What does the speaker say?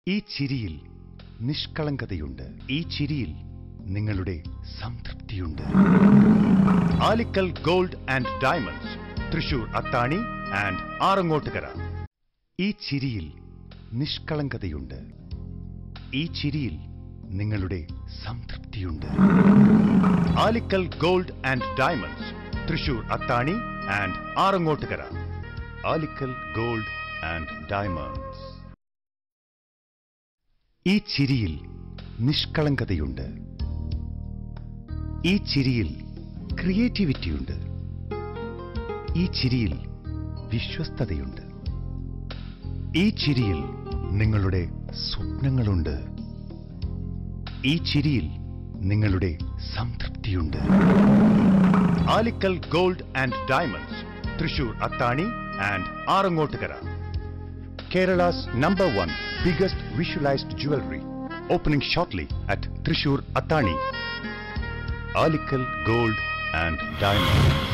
ഈ ചിരിയിൽ നിഷ്കളങ്കതയുണ്ട്. ഈ ചിരിയിൽ നിങ്ങളുടെ സംതൃപ്തിയുണ്ട്. Alikkal gold and diamonds, Thrissur Athani and Arangottukara. ഈ ചിരിയിൽ നിഷ്കളങ്കതയുണ്ട്. ഈ ചിരിയിൽ നിങ്ങളുടെ സംതൃപ്തിയുണ്ട്. Alikkal gold and diamonds, Thrissur Athani and Arangottukara. Alikkal gold and diamonds. ഈ ചിരിയിൽ നിഷ്കളങ്കതയുണ്ട്. ഈ ചിരിയിൽ ക്രിയേറ്റിവിറ്റിയുണ്ട്. ഈ ചിരിയിൽ വിശ്വസ്തതയുണ്ട്. ഈ ചിരിയിൽ നിങ്ങളുടെ സ്വപ്നങ്ങളുണ്ട്. ഈ ചിരിയിൽ നിങ്ങളുടെ സംതൃപ്തിയുണ്ട്. Alikkal gold and diamonds, Thrissur Athani and Arangottukara. Kerala's #1 biggest visualized jewelry, opening shortly at Thrissur Athani. Alikal Gold and Diamonds.